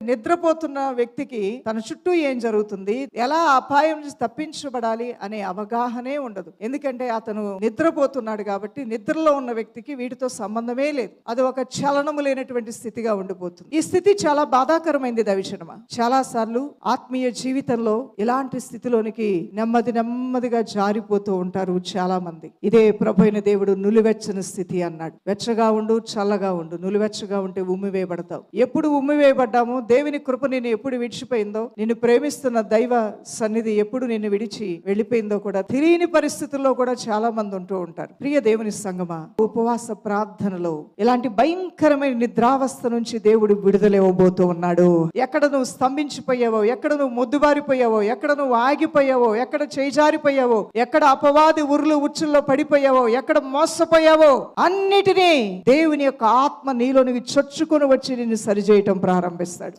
నిద్రపోతున్న వ్యక్తికి తన చుట్టూ ఏం జరుగుతుంది, ఎలా అపాయం నుంచి తప్పించబడాలి అనే అవగాహనే ఉండదు. ఎందుకంటే అతను నిద్రపోతున్నాడు కాబట్టి నిద్రలో ఉన్న వ్యక్తికి వీటితో సంబంధమే లేదు. అది ఒక చలనము లేనటువంటి స్థితిగా ఉండిపోతుంది. ఈ స్థితి చాలా బాధాకరమైంది దైవజనమా. చాలా సార్లు ఆత్మీయ జీవితంలో ఇలాంటి స్థితిలోనికి నెమ్మదిగా జారిపోతూ ఉంటారు చాలా మంది. ఇదే ప్రభువైన దేవుడు నులివెచ్చని స్థితి అన్నాడు. వెచ్చగా ఉండు, చల్లగా ఉండు. నులివెచ్చగా ఉంటే ఉమ్మివేయబడతావు. ఎప్పుడు ఉమ్మివేయబడ్డామో, దేవుని కృప నిన్ను ఎప్పుడు విడిచిపోయిందో, నిన్ను ప్రేమిస్తున్న దైవ సన్నిధి ఎప్పుడు నిన్ను విడిచి వెళ్ళిపోయిందో కూడా తెలియని పరిస్థితుల్లో కూడా చాలా మంది ఉంటూ ఉంటారు. ప్రియ దేవుని సంగమా, ఉపవాస ప్రార్థనలో ఇలాంటి భయంకరమైన నిద్రావస్థ నుంచి దేవుడు విడుదలివ్వబోతూ ఉన్నాడు. ఎక్కడ నువ్వు స్తంభించిపోయావో, ఎక్కడ నువ్వు మొద్దుబారిపోయావో, ఎక్కడ నువ్వు ఆగిపోయావో, ఎక్కడ చేజారిపోయావో, ఎక్కడ అపవాది ఉరులు ఉచ్చుల్లో పడిపోయావో, ఎక్కడ మోసపోయావో అన్నిటినీ దేవుని యొక్క ఆత్మ నీలో నువ్వు చొచ్చుకొని వచ్చి నిన్ను సరిచేయటం ప్రారంభిస్తాడు.